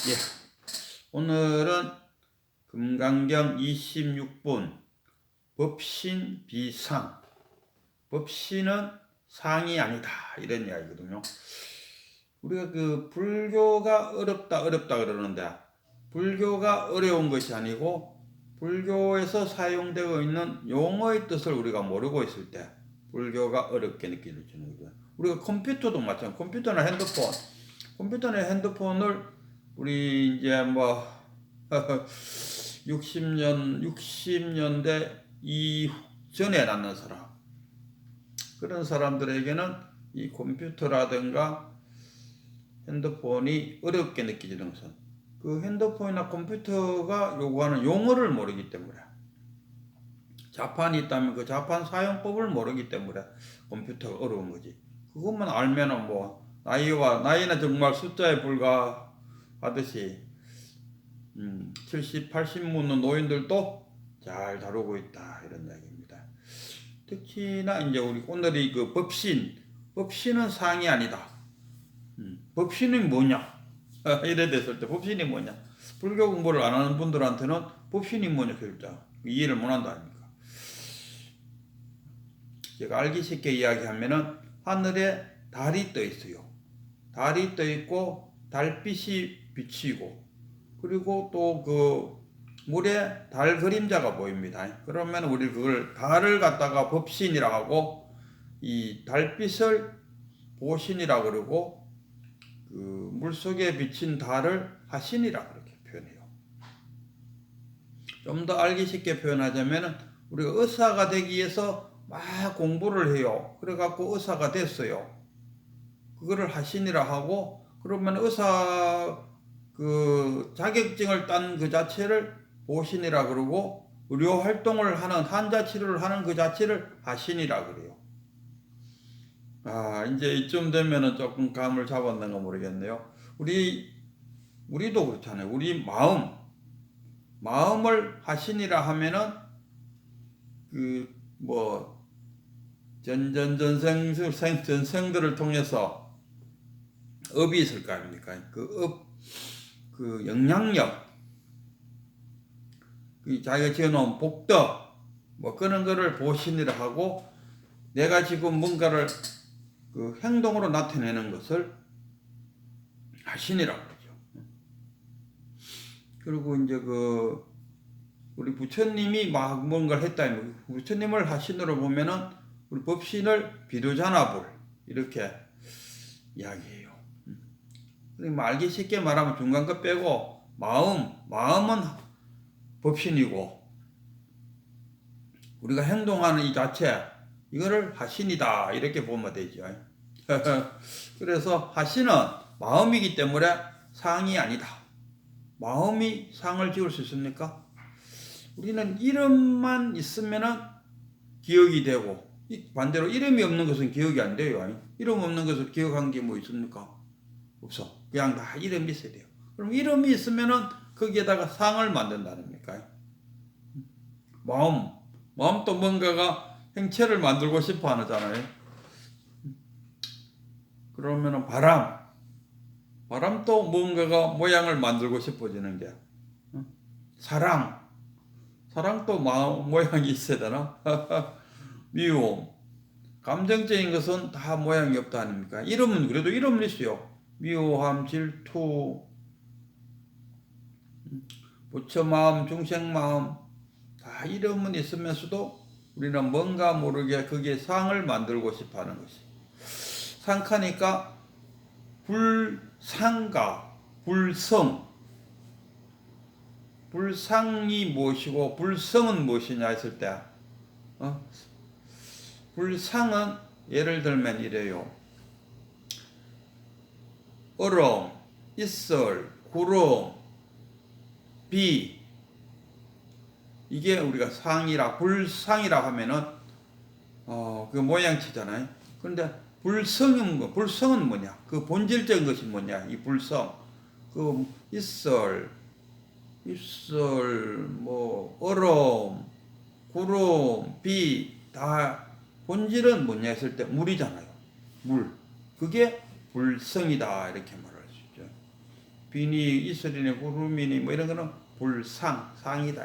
예, 오늘은 금강경 26분 법신 비상. 법신은 상이 아니다 이런 이야기거든요. 우리가 그 불교가 어렵다 그러는데 불교가 어려운 것이 아니고 불교에서 사용되고 있는 용어의 뜻을 우리가 모르고 있을 때 불교가 어렵게 느껴지는 거죠. 우리가 컴퓨터도 마찬가지. 컴퓨터나 핸드폰을 우리 이제 뭐 60년대 이전에 낳는 사람, 그런 사람들에게는 이 컴퓨터라든가 핸드폰이 어렵게 느껴지는 것은 그 핸드폰이나 컴퓨터가 요구하는 용어를 모르기 때문에, 자판이 있다면 그 자판 사용법을 모르기 때문에 컴퓨터가 어려운 거지. 그것만 알면은 뭐 나이는 정말 숫자에 불과하듯이 70, 80 묻는 노인들도 잘 다루고 있다 이런 이야기입니다. 특히나 이제 우리 오늘이 그 법신은 상이 아니다. 법신이 뭐냐? 이래 됐을 때 법신이 뭐냐? 불교 공부를 안 하는 분들한테는 법신이 뭐냐 글자 이해를 못 한다 아닙니까? 제가 알기 쉽게 이야기하면은 하늘에 달이 떠 있어요. 달이 떠 있고 달빛이 비치고, 그리고 또 그 물에 달 그림자가 보입니다. 그러면 우리 그걸 달을 갖다가 법신이라 하고, 이 달빛을 보신이라 그러고, 그 물속에 비친 달을 하신이라 그렇게 표현해요. 좀 더 알기 쉽게 표현하자면은 우리가 의사가 되기 위해서 막 공부를 해요. 그래갖고 의사가 됐어요. 그거를 하신이라 하고, 그러면 의사 그 자격증을 딴 그 자체를 보신이라 그러고, 의료 활동을 하는 환자 치료를 하는 그 자체를 하신이라 그래요. 이제 이쯤 되면은 조금 감을 잡았는가 모르겠네요. 우리도 그렇잖아요. 우리 마음을 하신이라 하면은 그 뭐 전생들을 통해서 업이 있을 거 아닙니까? 그 영향력, 그 자기가 지어놓은 복덕, 뭐 그런 거를 보신이라 하고, 내가 지금 뭔가를 그 행동으로 나타내는 것을 하신이라고 그러죠. 그리고 이제 그 우리 부처님이 막 뭔가를 했다면 부처님을 하신으로 보면은 우리 법신을 비도자나불 이렇게 이야기해요. 그러니까 알기 쉽게 말하면 중간 거 빼고 마음은 법신이고, 우리가 행동하는 이 자체 이거를 하신이다 이렇게 보면 되죠. 그래서 하신은 마음이기 때문에 상이 아니다. 마음이 상을 지을 수 있습니까? 우리는 이름만 있으면은 기억이 되고, 반대로 이름이 없는 것은 기억이 안 돼요. 이름 없는 것을 기억한 게 뭐 있습니까? 없어. 그냥 다 이름이 있어야 돼요. 그럼 이름이 있으면은 거기에다가 상을 만든다니까. 마음도 뭔가가 행체를 만들고 싶어 하잖아요. 그러면은 바람도 뭔가가 모양을 만들고 싶어지는 게, 사랑도 모양이 있어야 되나? 미움, 감정적인 것은 다 모양이 없다 아닙니까? 이름은 그래도 이름은 있어요. 미워함, 질투, 부처마음, 중생마음, 다 이름은 있으면서도 우리는 뭔가 모르게 거기에 상을 만들고 싶어 하는 것이. 상하니까 불상가, 불상이 무엇이고 불성은 무엇이냐 했을 때, 불상은 예를 들면 이래요. 얼음, 이슬, 구름, 비, 이게 우리가 불상이라 하면은 그 모양치잖아요. 그런데 불성은 뭐냐? 그 본질적인 것이 뭐냐? 이 불성, 그 이슬, 뭐 얼음, 구름, 비, 다 본질은 뭐냐 했을 때 물이잖아요. 물. 그게 불성이다 이렇게 말할 수 있죠. 비니, 이슬이니, 구름이니 뭐 이런 거는 불상, 상이다.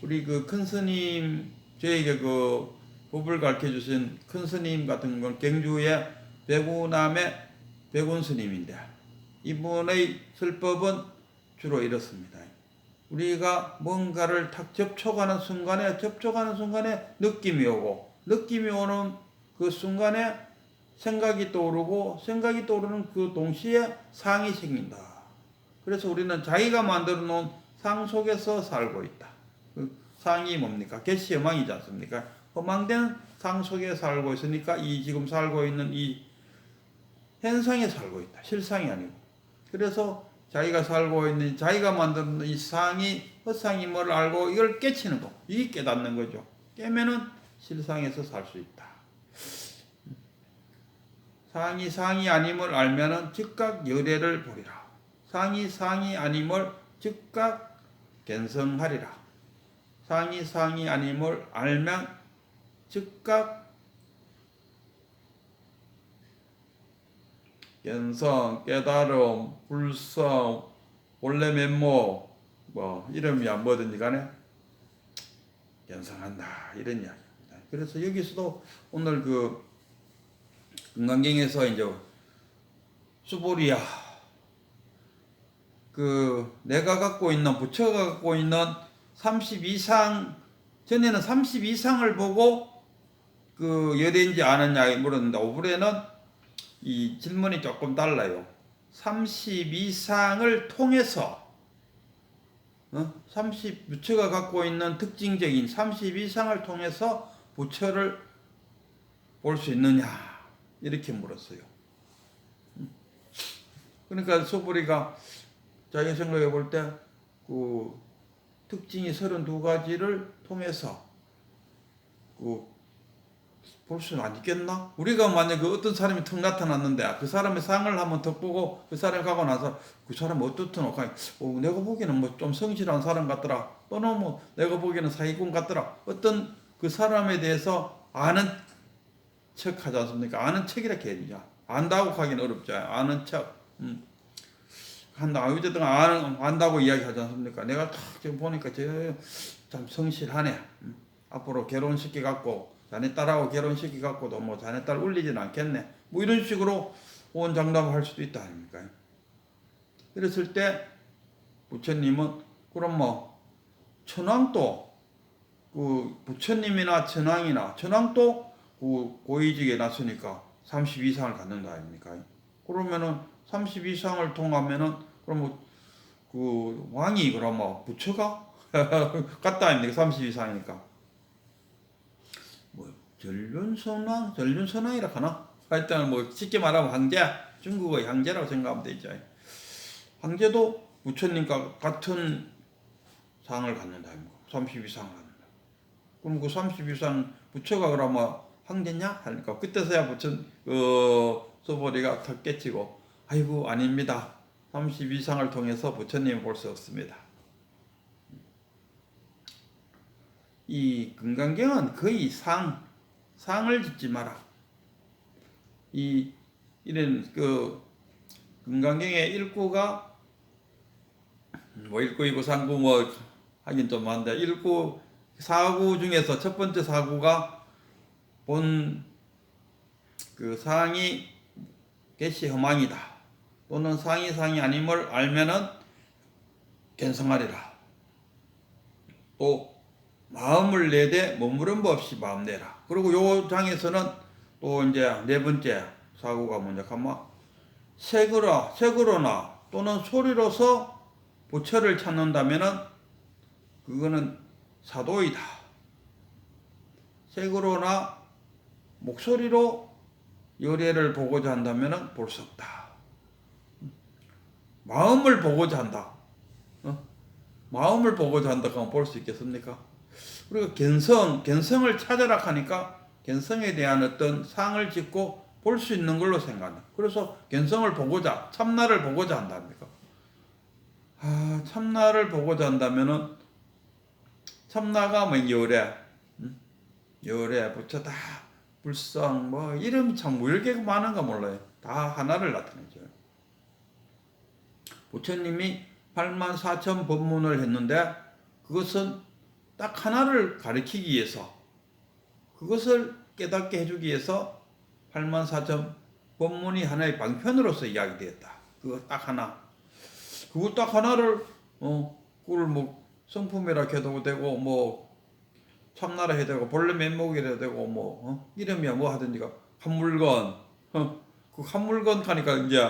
우리 그 큰 스님, 저에게 그 법을 가르쳐 주신 큰 스님 같은 건 경주의 백운암의 백운 스님인데, 이분의 설법은 주로 이렇습니다. 우리가 뭔가를 탁 접촉하는 순간에 느낌이 오고, 느낌이 오는 그 순간에 생각이 떠오르고, 생각이 떠오르는 그 동시에 상이 생긴다. 그래서 우리는 자기가 만들어 놓은 상 속에서 살고 있다. 그 상이 뭡니까? 개시허망이지 않습니까? 허망된 상 속에 살고 있으니까 이 지금 살고 있는 이 현상에 살고 있다. 실상이 아니고. 그래서 자기가 살고 있는, 자기가 만드는 이 상이 헛상임을 알고 이걸 깨치는 거. 이게 깨닫는 거죠. 깨면은 실상에서 살 수 있다. 상이 아님을 알면은 즉각 열애를 보리라. 상이 아님을 즉각 견성하리라. 상이 아님을 알면 즉각 견성, 깨달음, 불성, 원래 면모, 뭐 이름이야 뭐든지 간에 견성한다, 이런 이야기입니다. 그래서 여기서도 오늘 그 금강경에서 이제 수보리야, 그 내가 갖고 있는, 부처가 갖고 있는 32상, 전에는 32상을 보고 그 열애인지 아느냐 물었는데, 오브레는 이 질문이 조금 달라요. 32상을 통해서, 부처가 갖고 있는 특징적인 32상을 통해서 부처를 볼 수 있느냐, 이렇게 물었어요. 그러니까 소보리가 자기가 생각해 볼 때 그 특징이 32가지를 통해서 볼 수는 안 있겠나? 우리가 만약 그 어떤 사람이 턱 나타났는데 그 사람의 상을 한번 더 보고 그 사람 가고 나서 그 사람 어떻더노? 내가 보기에는 뭐 좀 성실한 사람 같더라. 또는 뭐 내가 보기에는 사기꾼 같더라. 어떤 그 사람에 대해서 아는 척 하지 않습니까? 아는 척이라 해야죠. 안다고 하기는 어렵죠. 아는 척. 한다. 어쨌든 안다고 이야기하지 않습니까? 내가 딱 지금 보니까 참 성실하네. 앞으로 결혼시켜갖고 자네 딸하고 결혼시켜갖고도 뭐 자네 딸 울리진 않겠네. 뭐 이런 식으로 호언장담을 할 수도 있다 아닙니까? 그랬을 때 부처님은 그럼 뭐 천왕도 그 부처님이나 천왕도 그 고위직에 났으니까 32상을 갖는다 아닙니까? 그러면은 32상을 통하면은 그럼 그 왕이 그럼 뭐 부처가 같다 아닙니까? 32상이니까. 뭐 전륜선왕이라 하나? 하여튼 뭐 쉽게 말하면 황제, 중국의 황제라고 생각하면 되죠. 황제도 부처님과 같은 상을 갖는다 아닙니까? 32상을 갖는다. 그럼 그 32상 부처가 그러면 황제냐? 하니까 그때서야 소보리가 턱 깨치고, 아이고 아닙니다. 32상을 통해서 부처님을 볼 수 없습니다. 이 금강경은 거의 상을 짓지 마라. 이런 그 금강경의 일구가 뭐 일구이고 상구 뭐 하긴 좀 많은데, 일구 사구 중에서 첫 번째 사구가 본 그 상이 개시 허망이다, 또는 상이 아님을 알면은 견성하리라. 또 마음을 내되 머무름 없이 마음 내라. 그리고 요 장에서는 또 이제 네 번째 사구가 뭐냐 하면 색으로나 또는 소리로서 부처를 찾는다면은 그거는 사도이다. 색으로나 목소리로 열애를 보고자 한다면은 볼 수 없다. 마음을 보고자 한다. 마음을 보고자 한다 하면 볼 수 있겠습니까? 우리가 견성을 찾아라 하니까 견성에 대한 어떤 상을 짓고 볼 수 있는 걸로 생각한다. 그래서 견성을 보고자, 참나를 보고자 한답니까? 참나를 보고자 한다면은 참나가 뭐 열애, 부처다, 불성, 뭐 이름이 참 왜 이렇게 많은가 몰라요. 다 하나를 나타내죠. 부처님이 84,000 법문을 했는데 그것은 딱 하나를 가르치기 위해서, 그것을 깨닫게 해주기 위해서 84,000 법문이 하나의 방편으로서 이야기되었다. 그거 딱 하나. 그거 딱 하나를 그걸 뭐 성품이라 해도 되고 뭐 참나라 해도 되고 본래 면목이라 되고 뭐 이름이야 뭐 하든지가 한 물건. 그 한 물건 하니까 이제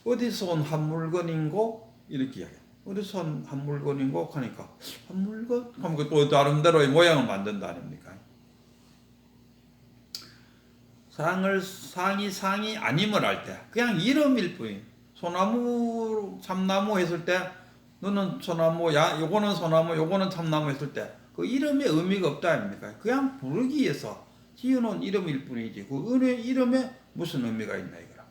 어디서 온 한 물건인고 이렇게 이야기해. 어디서 온 한 물건인고 하니까 한 물건 하면 또 나름대로의 모양을 만든다 아닙니까? 상이 아님을 할 때 그냥 이름일 뿐이. 소나무 참나무 했을 때 너는 소나무야, 요거는 소나무, 요거는 참나무 했을 때 그 이름에 의미가 없다 아닙니까? 그냥 부르기 위해서 지어놓은 이름일 뿐이지 그 이름에 무슨 의미가 있나 이거라.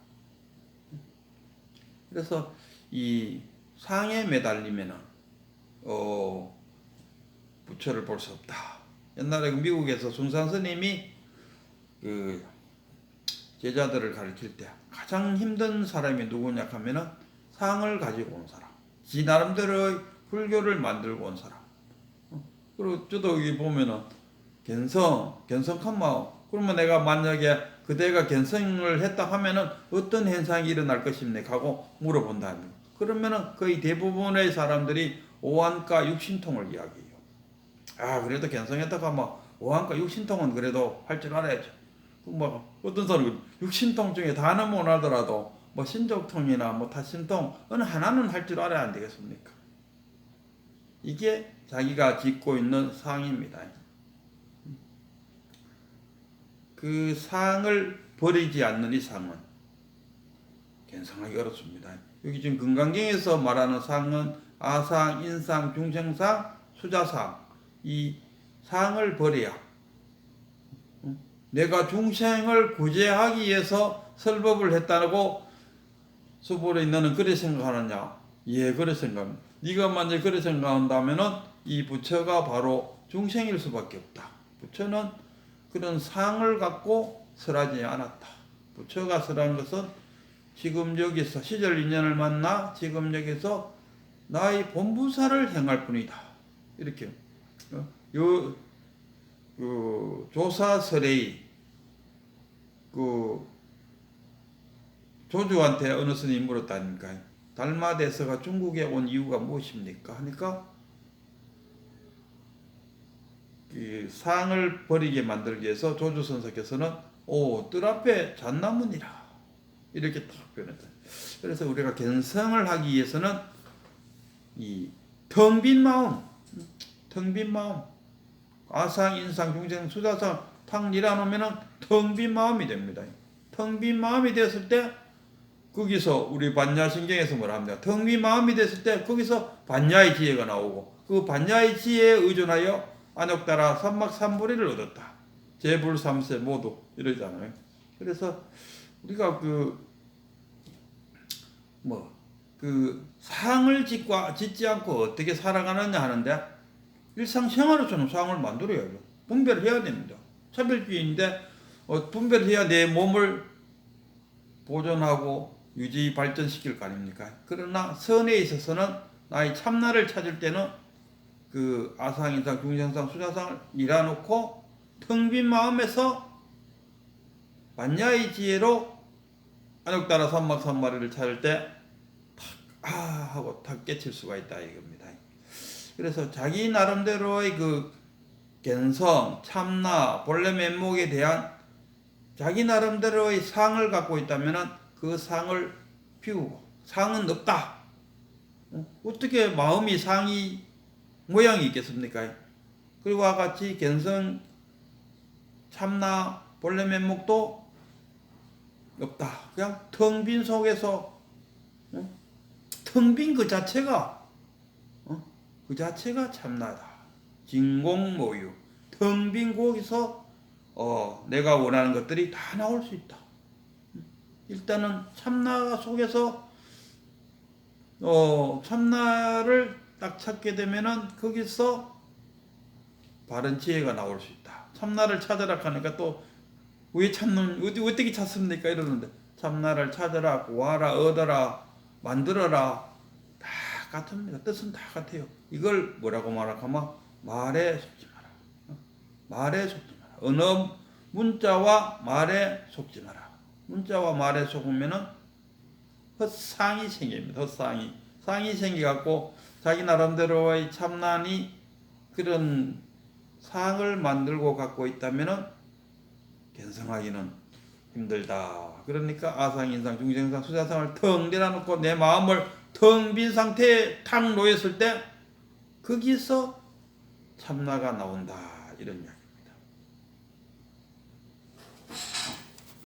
그래서 이 상에 매달리면은 부처를 볼 수 없다. 옛날에 미국에서 중산 스님이 그 제자들을 가르칠 때 가장 힘든 사람이 누구냐 하면은 상을 가지고 온 사람, 지 나름대로의 불교를 만들고 온 사람. 그리고 저도 여기 보면은 견성한 마음. 그러면 내가 만약에 그대가 견성을 했다 하면은 어떤 현상이 일어날 것입니까 하고 물어본다. 그러면은 거의 대부분의 사람들이 오한과 육신통을 이야기해요. 아, 그래도 견성했다고 하면 오한과 육신통은 그래도 할 줄 알아야죠. 뭐 어떤 사람은 육신통 중에 다는 못 하더라도 뭐 신족통이나 뭐 타신통 어느 하나는 할 줄 알아야 안 되겠습니까? 이게 자기가 짓고 있는 상입니다. 그 상을 버리지 않는 이상은 견성하기 어렵습니다. 여기 지금 금강경에서 말하는 상은 아상, 인상, 중생상, 수자상, 이 상을 버려야 내가 중생을 구제하기 위해서 설법을 했다고 수보에 너는 그래 생각하느냐? 예, 그래 생각합니다. 네가 만약 그래 생각한다면은 이 부처가 바로 중생일 수밖에 없다. 부처는 그런 상을 갖고 설하지 않았다. 부처가 설한 것은 지금 여기서 시절 인연을 만나 지금 여기서 나의 본부사를 행할 뿐이다. 이렇게 조사설의 조주한테 어느 스님이 물었다니까. 달마대서가 중국에 온 이유가 무엇입니까? 하니까 이 상을 버리게 만들기 위해서 조주 선사께서는 뜰 앞에 잣나무니라 이렇게 딱 표현했다. 그래서 우리가 견성을 하기 위해서는 이 텅 빈 마음, 아상, 인상, 중생, 수자상 탁 밀어놓으면은 텅 빈 마음이 됩니다. 텅 빈 마음이 됐을 때 거기서 우리 반야신경에서 뭐라 합니다. 텅 빈 마음이 됐을 때 거기서 반야의 지혜가 나오고 그 반야의 지혜에 의존하여 안욕따라 삼막삼보리를 얻었다. 재불삼세 모두 이러잖아요. 그래서 우리가 상을 짓지 않고 어떻게 살아가느냐 하는데 일상생활에서는 상을 만들어야죠. 분별을 해야 됩니다. 차별주의인데 분별해야 내 몸을 보존하고 유지 발전시킬 거 아닙니까? 그러나 선에 있어서는 나의 참나를 찾을 때는 그 아상, 인상, 중생상, 수자상을 밀어놓고 텅 빈 마음에서 만야의 지혜로 안욕따라 삼막삼마리를 찾을 때 하고 탁 깨칠 수가 있다 이겁니다. 그래서 자기 나름대로의 그 견성, 참나, 본래 면목에 대한 자기 나름대로의 상을 갖고 있다면은 그 상을 피우고 상은 없다. 어떻게 마음이 상이 모양이 있겠습니까? 그리고 같이 견성, 참나, 본래 면목도 없다. 그냥 텅 빈 속에서 텅 빈 그 자체가 참나다. 진공모유. 텅 빈 거기서 내가 원하는 것들이 다 나올 수 있다. 일단은 참나 속에서 참나를 딱 찾게 되면은 거기서 바른 지혜가 나올 수 있다. 참나를 찾으라 하니까 또 왜 어떻게 찾습니까? 이러는데 참나를 찾으라, 구하라, 얻어라, 만들어라, 같습니다. 뜻은 다 같아요. 이걸 뭐라고 말하면 말에 속지 마라. 말에 속지 마라. 언어 문자와 말에 속지 마라. 문자와 말에 속으면은 헛상이 생깁니다. 헛상이. 상이 생겨갖고 자기 나름대로의 참난이 그런 상을 만들고 갖고 있다면은 견성하기는 힘들다. 그러니까 아상인상, 중생상, 수자상을 텅 내려놓고 내 마음을 텅 빈 상태에 탁 놓였을 때 거기서 참나가 나온다. 이런 이야기.